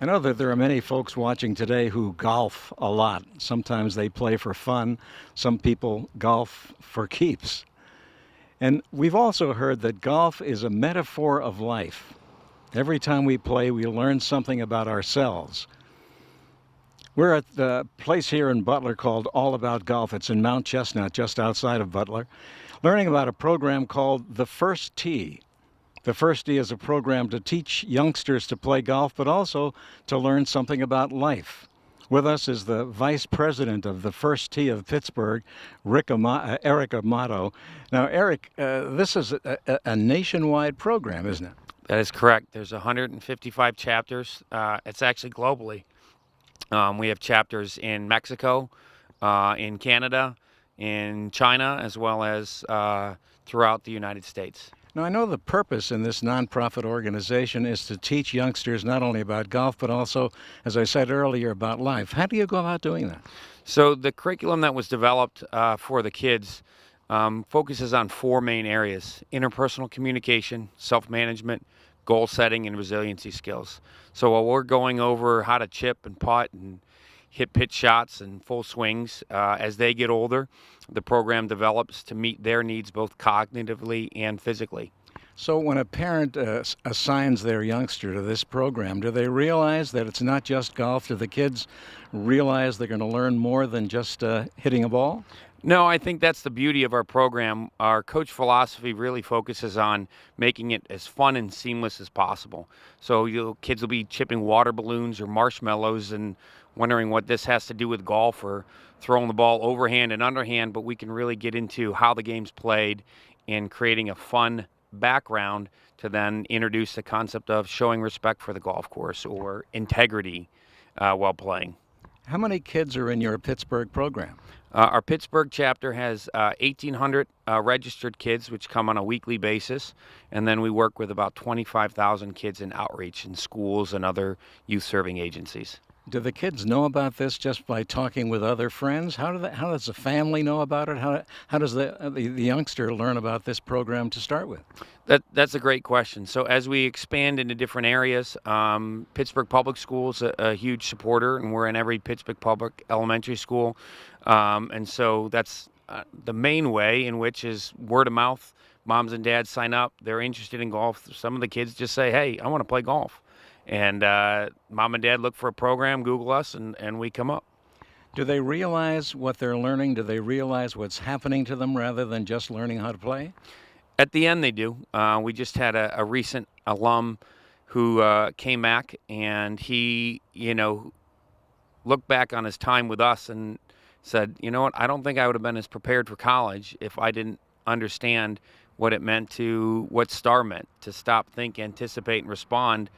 I know that there are many folks watching today who golf a lot. Sometimes they play for fun. Some people golf for keeps. And we've also heard that golf is a metaphor of life. Every time we play, we learn something about ourselves. We're at the place here in Butler called All About Golf. It's in Mount Chestnut, just outside of Butler, learning about a program called The First Tee. The First Tee is a program to teach youngsters to play golf, but also to learn something about life. With us is the vice president of the First Tee of Pittsburgh, Eric Amato. Now, Eric, this is a nationwide program, isn't it? That is correct. There's 155 chapters. It's actually globally. We have chapters in Mexico, in Canada, in China, as well as throughout the United States. Now, I know the purpose in this nonprofit organization is to teach youngsters not only about golf, but also, as I said earlier, about life. How do you go about doing that? So the curriculum that was developed for the kids focuses on four main areas: interpersonal communication, self-management, goal setting, and resiliency skills. So while we're going over how to chip and putt and hit pitch shots and full swings, as they get older, the program develops to meet their needs both cognitively and physically. So when a parent assigns their youngster to this program, do they realize that it's not just golf? Do the kids realize they're going to learn more than just hitting a ball? No, I think that's the beauty of our program. Our coach philosophy really focuses on making it as fun and seamless as possible. So kids will be chipping water balloons or marshmallows and wondering what this has to do with golf, or throwing the ball overhand and underhand, but we can really get into how the game's played and creating a fun background to then introduce the concept of showing respect for the golf course or integrity while playing. How many kids are in your Pittsburgh program? Our Pittsburgh chapter has 1,800 registered kids, which come on a weekly basis, and then we work with about 25,000 kids in outreach in schools and other youth-serving agencies. Do the kids know about this just by talking with other friends? How does the family know about it? How does the youngster learn about this program to start with? That's a great question. So as we expand into different areas, Pittsburgh Public Schools a huge supporter, and we're in every Pittsburgh Public elementary school. And so that's the main way, in which is word of mouth. Moms and dads sign up. They're interested in golf. Some of the kids just say, hey, I want to play golf. And mom and dad look for a program, Google us, and we come up. Do they realize what they're learning? Do they realize what's happening to them rather than just learning how to play? At the end, they do. We just had a recent alum who came back, and he, looked back on his time with us and said, you know what, I don't think I would have been as prepared for college if I didn't understand what it meant what STAR meant, to stop, think, anticipate, and respond,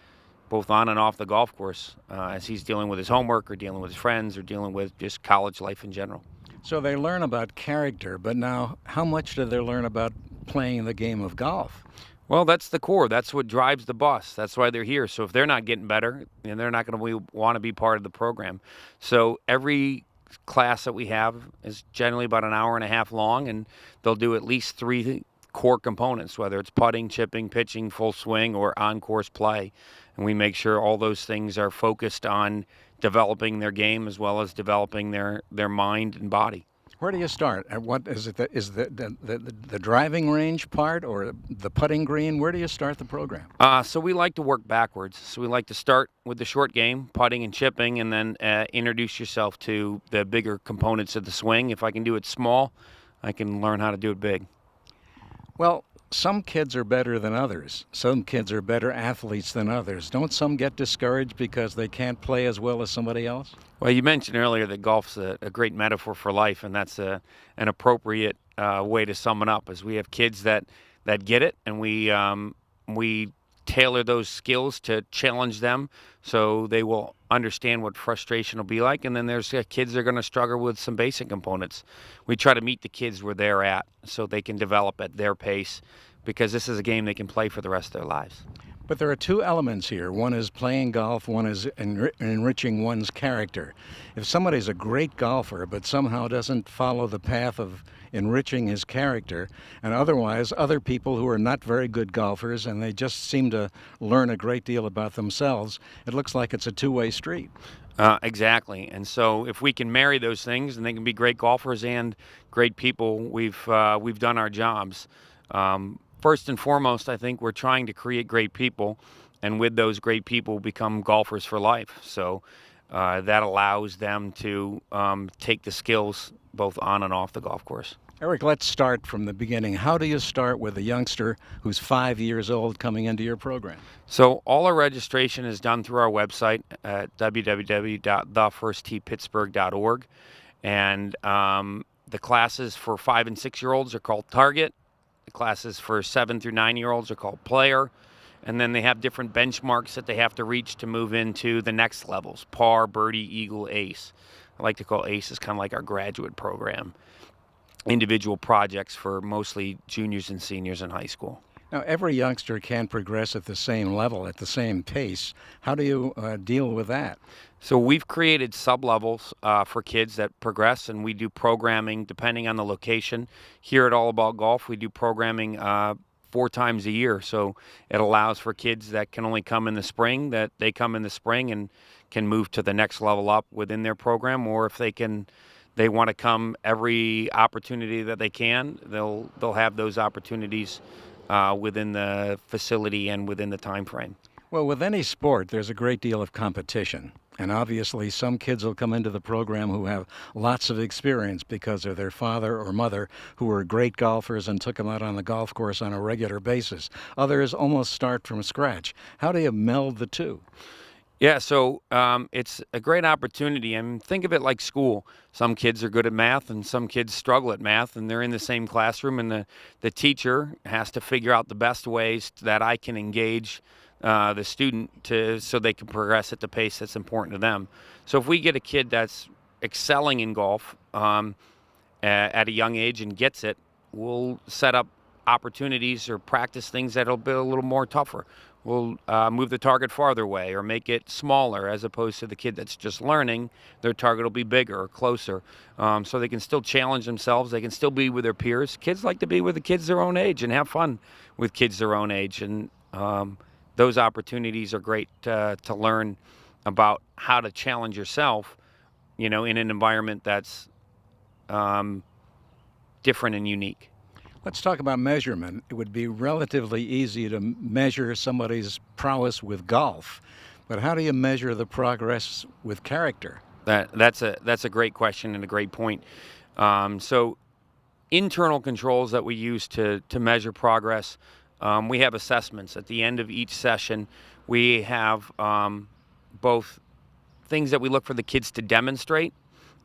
both on and off the golf course, as he's dealing with his homework or dealing with his friends or dealing with just college life in general. So they learn about character, but now how much do they learn about playing the game of golf? Well, that's the core. That's what drives the bus. That's why they're here. So if they're not getting better, then they're not going to want to be part of the program. So every class that we have is generally about an hour and a half long, and they'll do at least three core components, whether it's putting, chipping, pitching, full swing, or on-course play. And we make sure all those things are focused on developing their game as well as developing their mind and body. Where do you start? What is it? Is the driving range part or the putting green? Where do you start the program? So we like to work backwards. So we like to start with the short game, putting and chipping, and then introduce yourself to the bigger components of the swing. If I can do it small, I can learn how to do it big. Well, some kids are better than others. Some kids are better athletes than others. Don't some get discouraged because they can't play as well as somebody else? Well, you mentioned earlier that golf's a great metaphor for life, and that's an appropriate way to sum it up. As we have kids that get it, and we tailor those skills to challenge them so they will understand what frustration will be like. And then there's kids that are going to struggle with some basic components. We try to meet the kids where they're at so they can develop at their pace, because this is a game they can play for the rest of their lives. But there are two elements here. One is playing golf, one is enriching one's character. If somebody's a great golfer but somehow doesn't follow the path of enriching his character, and otherwise other people who are not very good golfers and they just seem to learn a great deal about themselves. It looks like it's a two-way street. Exactly. And so if we can marry those things and they can be great golfers and great people, we've done our jobs. First and foremost, I think we're trying to create great people, and with those great people become golfers for life. So that allows them to take the skills both on and off the golf course. Eric, let's start from the beginning. How do you start with a youngster who's 5 years old coming into your program? So all our registration is done through our website at www.thefirstteepittsburgh.org. And the classes for 5 and 6 year olds are called Target. The classes for 7 through 9 year olds are called Player. And then they have different benchmarks that they have to reach to move into the next levels: Par, Birdie, Eagle, Ace. I like to call Ace as kind of like our graduate program. Individual projects for mostly juniors and seniors in high school. Now, every youngster can progress at the same level, at the same pace. How do you deal with that? So we've created sub-levels for kids that progress, and we do programming depending on the location. Here at All About Golf, we do programming 4 times a year. So it allows for kids that can only come in the spring, that they come in the spring and can move to the next level up within their program, or if they want to come every opportunity that they can, they'll have those opportunities within the facility and within the time frame. Well, with any sport, there's a great deal of competition. And obviously, some kids will come into the program who have lots of experience because of their father or mother who were great golfers and took them out on the golf course on a regular basis. Others almost start from scratch. How do you meld the two? Yeah, so it's a great opportunity. And think of it like school. Some kids are good at math and some kids struggle at math, and they're in the same classroom, and the teacher has to figure out the best ways that I can engage the student so they can progress at the pace that's important to them. So if we get a kid that's excelling in golf at a young age and gets it, we'll set up opportunities or practice things that'll be a little more tougher. We'll move the target farther away or make it smaller, as opposed to the kid that's just learning. Their target will be bigger or closer, so they can still challenge themselves. They can still be with their peers. Kids like to be with the kids their own age and have fun with kids their own age, and those opportunities are great to learn about how to challenge yourself, in an environment that's different and unique. Let's talk about measurement. It would be relatively easy to measure somebody's prowess with golf, but how do you measure the progress with character? That's a great question and a great point. So internal controls that we use to measure progress, we have assessments. At the end of each session, we have both things that we look for the kids to demonstrate,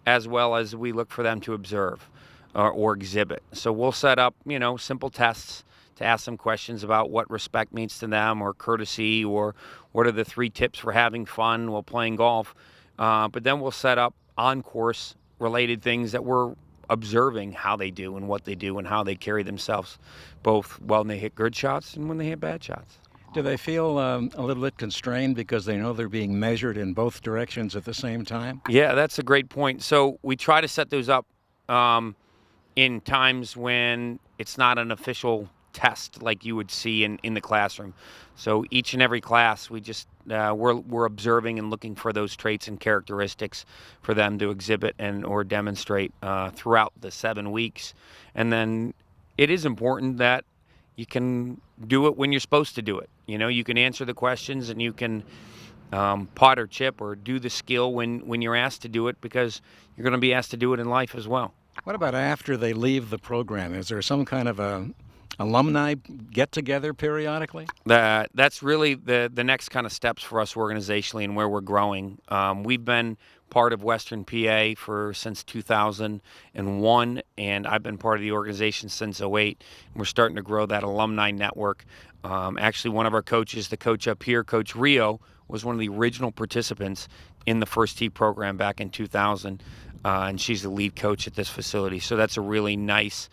as well as we look for them to observe or exhibit. So we'll set up, simple tests to ask them questions about what respect means to them, or courtesy, or what are the 3 tips for having fun while playing golf. But then we'll set up on-course related things that we're observing how they do and what they do and how they carry themselves, both when they hit good shots and when they hit bad shots. Do they feel a little bit constrained because they know they're being measured in both directions at the same time? Yeah, that's a great point. So we try to set those up in times when it's not an official test like you would see in the classroom. So each and every class, we just we're observing and looking for those traits and characteristics for them to exhibit and or demonstrate throughout the 7 weeks. And then it is important that you can do it when you're supposed to do it. You can answer the questions and you can putt or chip or do the skill when you're asked to do it, because you're going to be asked to do it in life as well. What about after they leave the program? Is there some kind of a alumni get-together periodically? That's really the next kind of steps for us organizationally and where we're growing. We've been part of Western PA since 2001, and I've been part of the organization since '08. We're starting to grow that alumni network. Actually, one of our coaches, the coach up here, Coach Rio, was one of the original participants in the First Tee program back in 2000, and she's the lead coach at this facility. So that's a really nice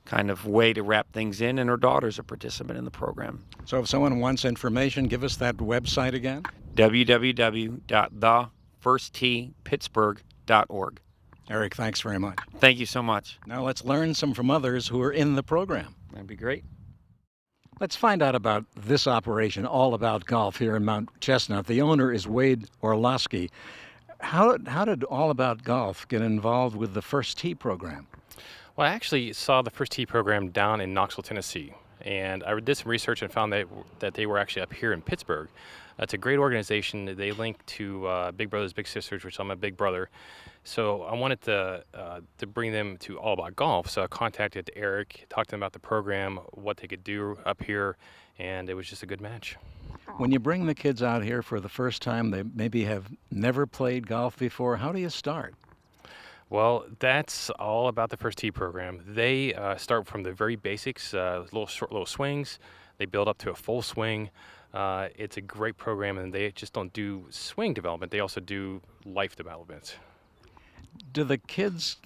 kind of way to wrap things in, and her daughter's a participant in the program. So if someone wants information, give us that website again. www.thefirstteepittsburgh.org. Eric, thanks very much. Thank you so much. Now let's learn some from others who are in the program. That'd be great. Let's find out about this operation, All About Golf, here in Mount Chestnut. The owner is Wade Orlowski. How did All About Golf get involved with the First Tee program? Well, I actually saw the First Tee program down in Knoxville, Tennessee, and I did some research and found that they were actually up here in Pittsburgh. It's a great organization. They link to Big Brothers Big Sisters, which I'm a big brother. So I wanted to bring them to All About Golf. So I contacted Eric, talked to them about the program, what they could do up here, and it was just a good match. When you bring the kids out here for the first time, they maybe have never played golf before. How do you start? Well, that's all about the First Tee program. They start from the very basics, little swings. They build up to a full swing. It's a great program, and they just don't do swing development. They also do life development. Do the kids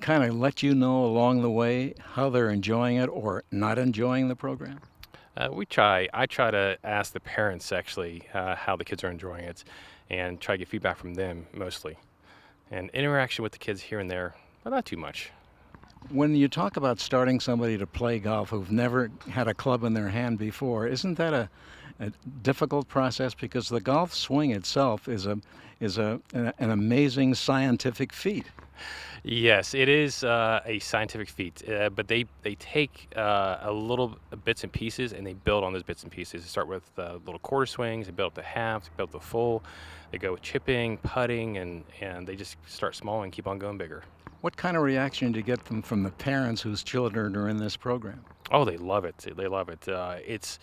kind of let you know along the way how they're enjoying it or not enjoying the program? We try. I try to ask the parents actually how the kids are enjoying it, and try to get feedback from them mostly. And interaction with the kids here and there, but not too much. When you talk about starting somebody to play golf who've never had a club in their hand before, isn't that a difficult process? Because the golf swing itself is an amazing scientific feat. Yes, it is a scientific feat, but they take a little bits and pieces, and they build on those bits and pieces. They start with little quarter swings, they build up the halves, they build up the full, they go with chipping, putting, and they just start small and keep on going bigger. What kind of reaction do you get from the parents whose children are in this program? Oh, they love it. They love it. It's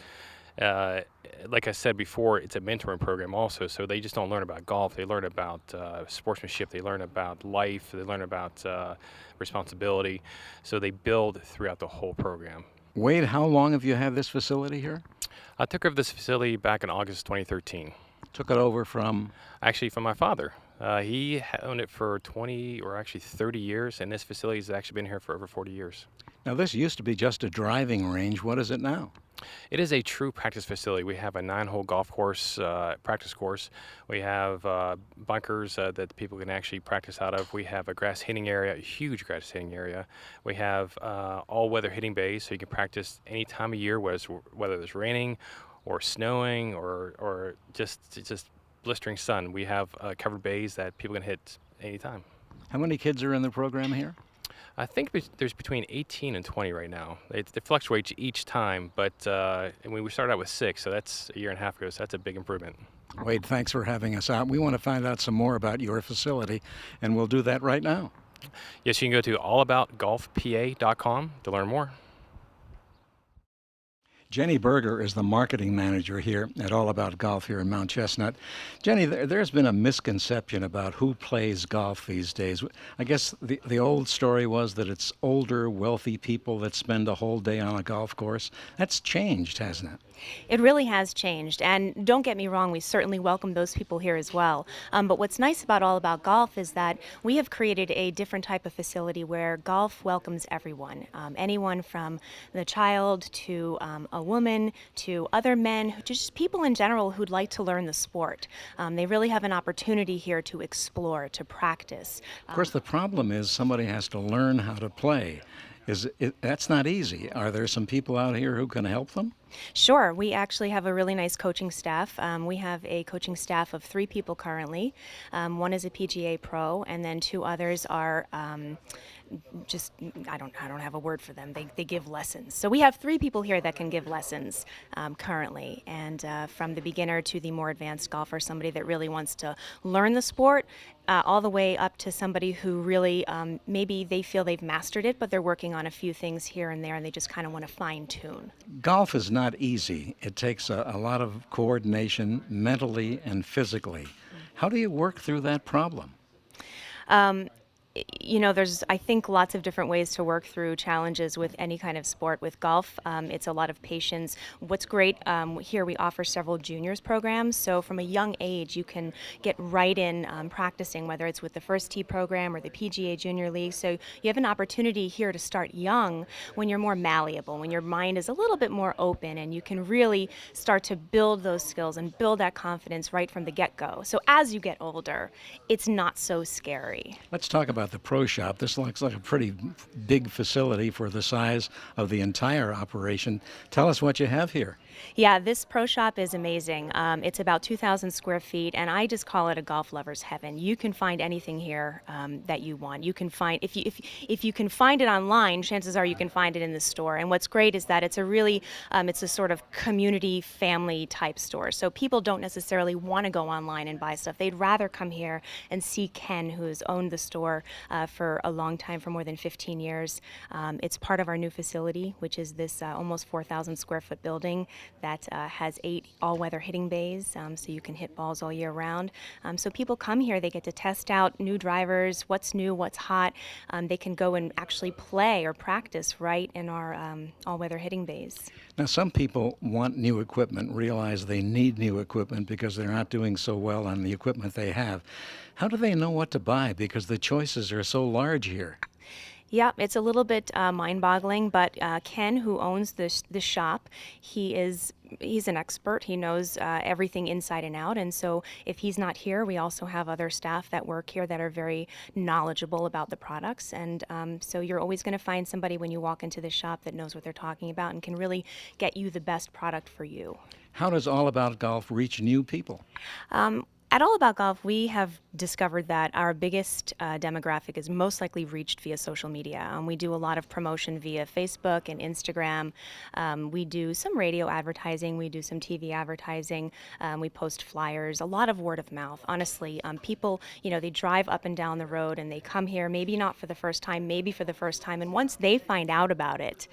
like I said before, it's a mentoring program also. So they just don't learn about golf. They learn about sportsmanship. They learn about life. They learn about responsibility. So they build throughout the whole program. Wade, how long have you had this facility here? I took over this facility back in August 2013. Took it over from? Actually, from my father. He owned it for 20 or actually 30 years, and this facility has actually been here for over 40 years. Now, this used to be just a driving range. What is it now? It is a true practice facility. We have a 9-hole golf course, practice course. We have bunkers that people can actually practice out of. We have a grass hitting area, a huge grass hitting area. We have all-weather hitting bays, so you can practice any time of year, whether it's raining or snowing or just blistering sun. We have covered bays that people can hit anytime. How many kids are in the program here? I think there's between 18 and 20 right now. It fluctuates each time, but we started out with 6, so that's a year and a half ago, so that's a big improvement. Wade, thanks for having us out. We want to find out some more about your facility, and we'll do that right now. Yes, you can go to allaboutgolfpa.com to learn more. Jenni Berger is the marketing manager here at All About Golf here in Mount Chestnut. Jenni, there's been a misconception about who plays golf these days. I guess the old story was that it's older, wealthy people that spend a whole day on a golf course. That's changed, hasn't it? It really has changed, and don't get me wrong, we certainly welcome those people here as well. But what's nice about All About Golf is that we have created a different type of facility where golf welcomes everyone, anyone from the child to a woman to other men, just people in general who'd like to learn the sport. They really have an opportunity here to explore, to practice. Of course, the problem is somebody has to learn how to play. That's not easy. Are there some people out here who can help them? Sure. We actually have a really nice coaching staff. We have a coaching staff of 3 people currently. One is a PGA pro, and then 2 others are just, I don't have a word for them. They give lessons. So we have 3 people here that can give lessons currently, and from the beginner to the more advanced golfer, somebody that really wants to learn the sport, all the way up to somebody who really maybe they feel they've mastered it, but they're working on a few things here and there, and they just kind of want to fine tune. Golf is not easy. It takes a lot of coordination mentally and physically. How do you work through that problem? You know, there's, I think, lots of different ways to work through challenges with any kind of sport. With golf, it's a lot of patience. What's great, here we offer several juniors programs, so from a young age you can get right in practicing, whether it's with the First Tee program or the PGA Junior League. So you have an opportunity here to start young when you're more malleable, when your mind is a little bit more open, and you can really start to build those skills and build that confidence right from the get-go. So as you get older, it's not so scary. Let's talk about about the pro shop. This looks like a pretty big facility for the size of the entire operation. Tell us what you have here. Yeah, this pro shop is amazing. It's about 2,000 square feet, and I just call it a golf lover's heaven. You can find anything here that you want. You can find if you can find it online, chances are you can find it in the store. And what's great is that it's a sort of community family type store. So people don't necessarily want to go online and buy stuff. They'd rather come here and see Ken, who has owned the store for a long time, for more than 15 years. It's part of our new facility, which is this almost 4,000 square foot building that has 8 all-weather hitting bays, so you can hit balls all year round. So people come here, they get to test out new drivers, what's new, what's hot. They can go and actually play or practice right in our all-weather hitting bays. Now, some people want new equipment, realize they need new equipment because they're not doing so well on the equipment they have. How do they know what to buy? Because the choices are so large here. Yeah, it's a little bit mind-boggling, but Ken, who owns the shop, he's an expert. He knows everything inside and out, and so if he's not here, we also have other staff that work here that are very knowledgeable about the products, and so you're always going to find somebody when you walk into the shop that knows what they're talking about and can really get you the best product for you. How does All About Golf reach new people? At All About Golf, we have discovered that our biggest demographic is most likely reached via social media. We do a lot of promotion via Facebook and Instagram. We do some radio advertising. We do some TV advertising. We post flyers, a lot of word of mouth. Honestly, people, they drive up and down the road and they come here, maybe not for the first time, maybe for the first time. And once they find out about it,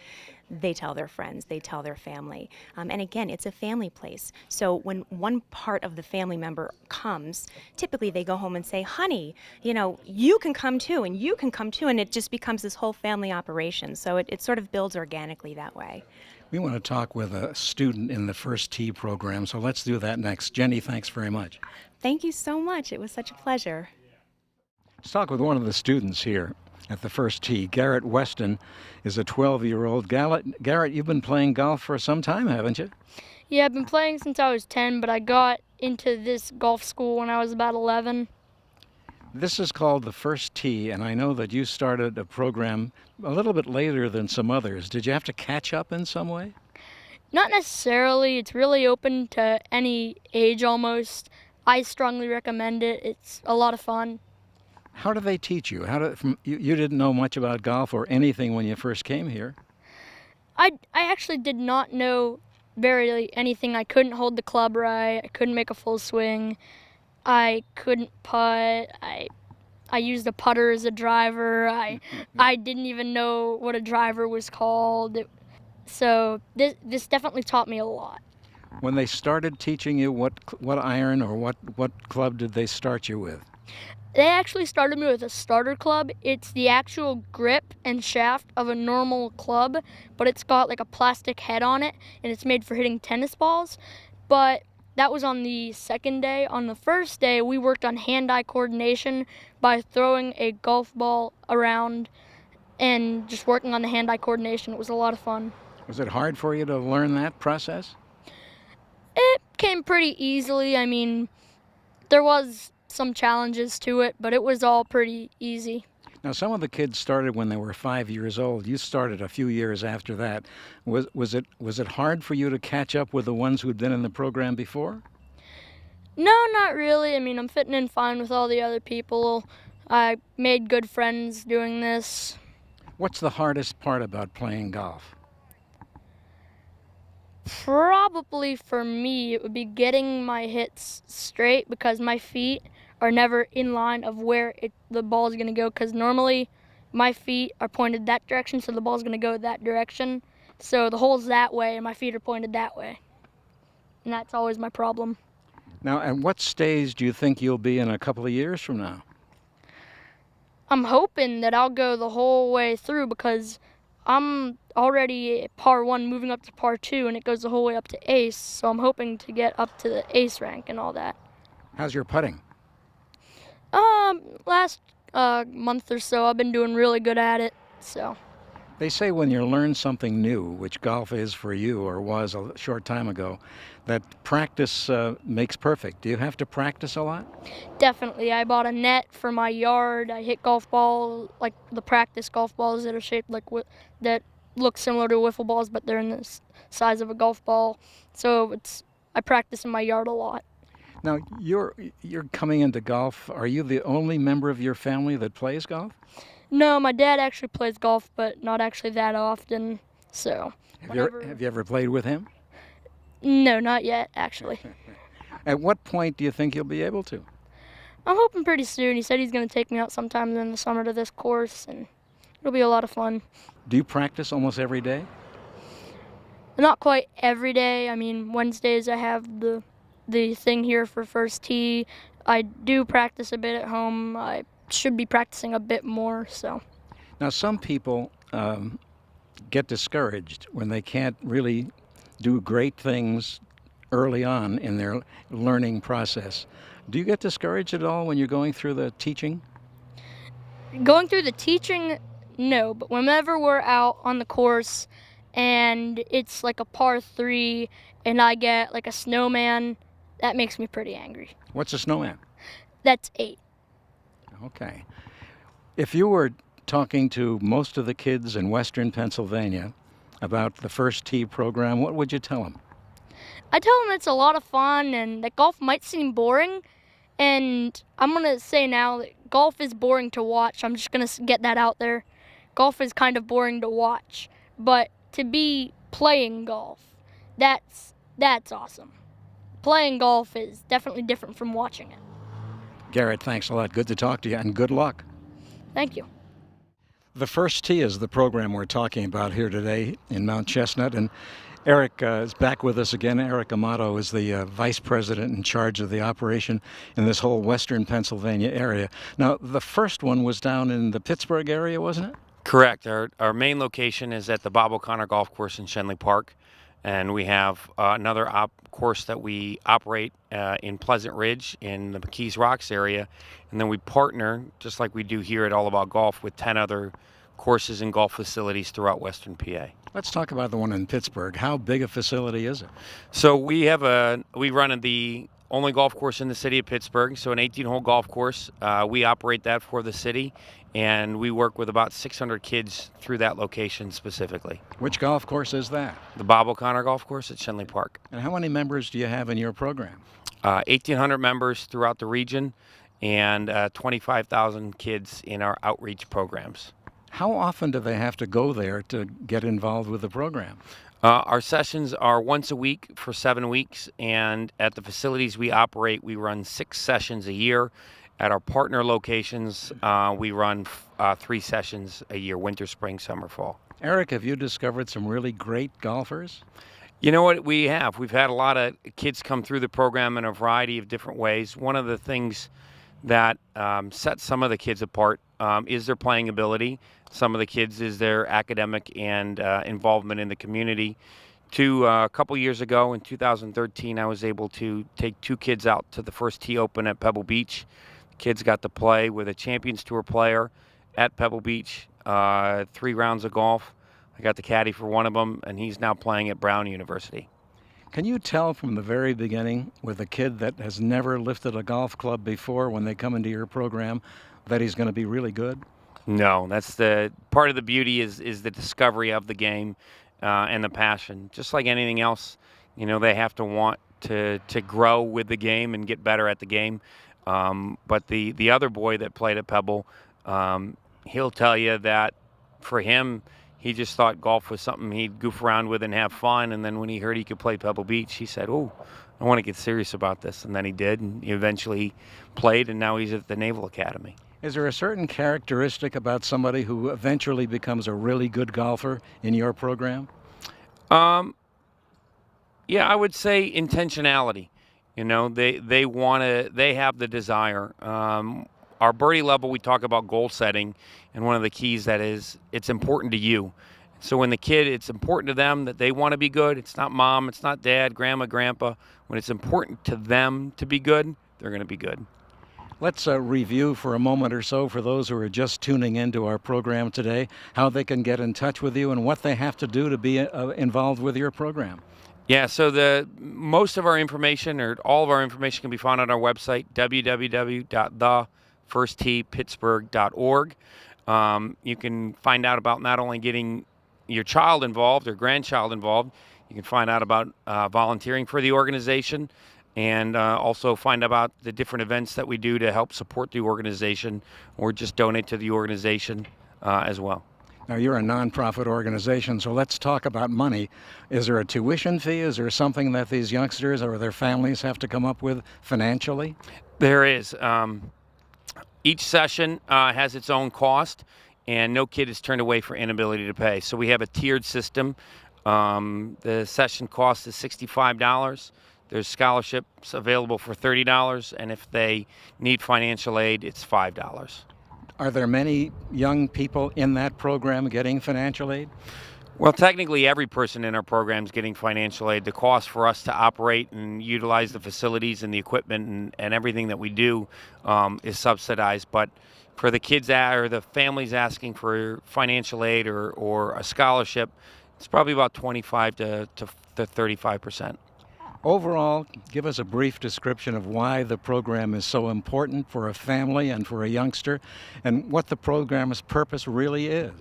they tell their friends, they tell their family. And again, it's a family place. So when one part of the family member comes, typically they go home and say, honey, you can come too, and you can come too, and it just becomes this whole family operation. So it sort of builds organically that way. We want to talk with a student in the First Tee program, so let's do that next. Jenny, thanks very much. Thank you so much. It was such a pleasure. Let's talk with one of the students here at the First Tee. Garrett Weston is a 12-year-old. Garrett, you've been playing golf for some time, haven't you? Yeah, I've been playing since I was 10, but I got into this golf school when I was about 11. This is called the First Tee, and I know that you started a program a little bit later than some others. Did you have to catch up in some way? Not necessarily. It's really open to any age almost. I strongly recommend it. It's a lot of fun. How do they teach you? You didn't know much about golf or anything when you first came here. I actually did not know barely anything. I couldn't hold the club right. I couldn't make a full swing. I couldn't putt. I used a putter as a driver. I didn't even know what a driver was called. So this definitely taught me a lot. When they started teaching you, what iron or what club did they start you with? They actually started me with a starter club. It's the actual grip and shaft of a normal club, but it's got like a plastic head on it, and it's made for hitting tennis balls. But that was on the second day. On the first day, we worked on hand-eye coordination by throwing a golf ball around and just working on the hand-eye coordination. It was a lot of fun. Was it hard for you to learn that process? It came pretty easily. I mean, there was some challenges to it, but it was all pretty easy. Now, some of the kids started when they were 5 years old. You started a few years after that. Was it hard for you to catch up with the ones who had been in the program before? No, not really. I mean, I'm fitting in fine with all the other people. I made good friends doing this. What's the hardest part about playing golf? Probably for me, it would be getting my hits straight because my feet are never in line of where the ball is going to go, because normally my feet are pointed that direction, so the ball is going to go that direction. So the hole's that way, and my feet are pointed that way. And that's always my problem. Now, at what stage do you think you'll be in a couple of years from now? I'm hoping that I'll go the whole way through because I'm already at par 1 moving up to par 2, and it goes the whole way up to ace, so I'm hoping to get up to the ace rank and all that. How's your putting? Last month or so, I've been doing really good at it, so. They say when you learn something new, which golf is for you or was a short time ago, that practice makes perfect. Do you have to practice a lot? Definitely. I bought a net for my yard. I hit golf ball, like the practice golf balls that are shaped like that look similar to wiffle balls, but they're in the size of a golf ball. So I practice in my yard a lot. Now, you're coming into golf. Are you the only member of your family that plays golf? No, my dad actually plays golf, but not actually that often. So. Have you ever played with him? No, not yet, actually. At what point do you think you'll be able to? I'm hoping pretty soon. He said he's going to take me out sometime in the summer to this course, and it'll be a lot of fun. Do you practice almost every day? Not quite every day. I mean, Wednesdays I have the thing here for first tee. I do practice a bit at home. I should be practicing a bit more, so. Now, some people get discouraged when they can't really do great things early on in their learning process. Do you get discouraged at all when you're going through the teaching? Going through the teaching, no, but whenever we're out on the course and it's like a par 3 and I get like a snowman, that makes me pretty angry. What's a snowman? That's 8. Okay. If you were talking to most of the kids in Western Pennsylvania about the First Tee program, what would you tell them? I tell them it's a lot of fun and that golf might seem boring. And I'm going to say now that golf is boring to watch. I'm just going to get that out there. Golf is kind of boring to watch. But to be playing golf, that's awesome. Playing golf is definitely different from watching it. Garrett, thanks a lot. Good to talk to you, and good luck. Thank you. The First Tee is the program we're talking about here today in Mount Chestnut, and Eric is back with us again. Eric Amato is the vice president in charge of the operation in this whole Western Pennsylvania area. Now, the first one was down in the Pittsburgh area, wasn't it? Correct. Our main location is at the Bob O'Connor Golf Course in Shenley Park, and we have another course that we operate in Pleasant Ridge in the McKees Rocks area, and then we partner, just like we do here at All About Golf, with 10 other courses and golf facilities throughout Western PA. Let's talk about the one in Pittsburgh. How big a facility is it? So we run the only golf course in the city of Pittsburgh, so an 18-hole golf course. We operate that for the city, and we work with about 600 kids through that location specifically. Which golf course is that? The Bob O'Connor Golf Course at Shenley Park. And how many members do you have in your program? 1,800 members throughout the region, and 25,000 kids in our outreach programs. How often do they have to go there to get involved with the program? Our sessions are once a week for 7 weeks, and at the facilities we operate, we run 6 sessions a year. At our partner locations, we run 3 sessions a year, winter, spring, summer, fall. Eric, have you discovered some really great golfers? You know what, we have. We've had a lot of kids come through the program in a variety of different ways. One of the things that sets some of the kids apart is their playing ability. Some of the kids is their academic and involvement in the community. A couple years ago in 2013, I was able to take 2 kids out to the First Tee Open at Pebble Beach. The kids got to play with a Champions Tour player at Pebble Beach, 3 rounds of golf. I got the caddy for one of them, and he's now playing at Brown University. Can you tell from the very beginning with a kid that has never lifted a golf club before when they come into your program that he's going to be really good? No, that's the part of the beauty is the discovery of the game and the passion. Just like anything else, you know, they have to want to grow with the game and get better at the game. But the other boy that played at Pebble, he'll tell you that for him, he just thought golf was something he'd goof around with and have fun. And then when he heard he could play Pebble Beach, he said, "Oh, I want to get serious about this." And then he did, and he eventually played, and now he's at the Naval Academy. Is there a certain characteristic about somebody who eventually becomes a really good golfer in your program? Yeah, I would say intentionality. You know, they have the desire. Our birdie level, we talk about goal setting, and one of the keys that is it's important to you. So when the kid, it's important to them that they want to be good. It's not mom, it's not dad, grandma, grandpa. When it's important to them to be good, they're going to be good. Let's review for a moment or so for those who are just tuning into our program today, how they can get in touch with you and what they have to do to be involved with your program. Yeah, so most of our information, or all of our information, can be found on our website, www.thefirstteepittsburgh.org. You can find out about not only getting your child involved or grandchild involved, you can find out about volunteering for the organization, and also find out about the different events that we do to help support the organization, or just donate to the organization as well. Now, you're a nonprofit organization, so let's talk about money. Is there a tuition fee? Is there something that these youngsters or their families have to come up with financially? There is. Each session has its own cost, and no kid is turned away for inability to pay. So we have a tiered system. The session cost is $65. There's scholarships available for $30, and if they need financial aid, it's $5. Are there many young people in that program getting financial aid? Well, technically, every person in our program is getting financial aid. The cost for us to operate and utilize the facilities and the equipment and everything that we do is subsidized. But for the kids or the families asking for financial aid or a scholarship, it's probably about 25 to 35%. Overall, give us a brief description of why the program is so important for a family and for a youngster, and what the program's purpose really is.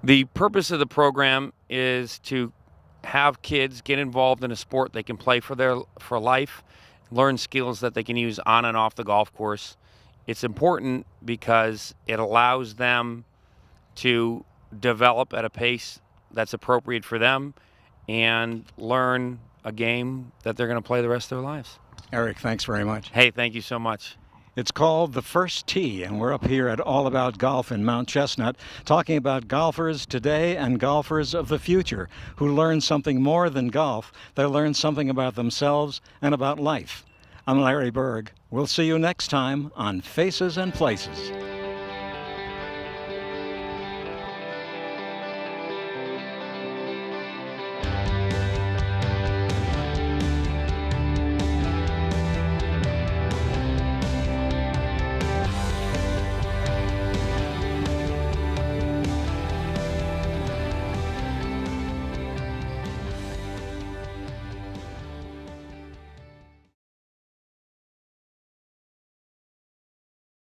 The purpose of the program is to have kids get involved in a sport they can play for life, learn skills that they can use on and off the golf course. It's important because it allows them to develop at a pace that's appropriate for them and learn a game that they're going to play the rest of their lives. Eric, thanks very much. Hey, thank you so much. It's called The First Tee, and we're up here at All About Golf in Mount Chestnut, talking about golfers today and golfers of the future who learn something more than golf. They learn something about themselves and about life. I'm Larry Berg. We'll see you next time on Faces and Places.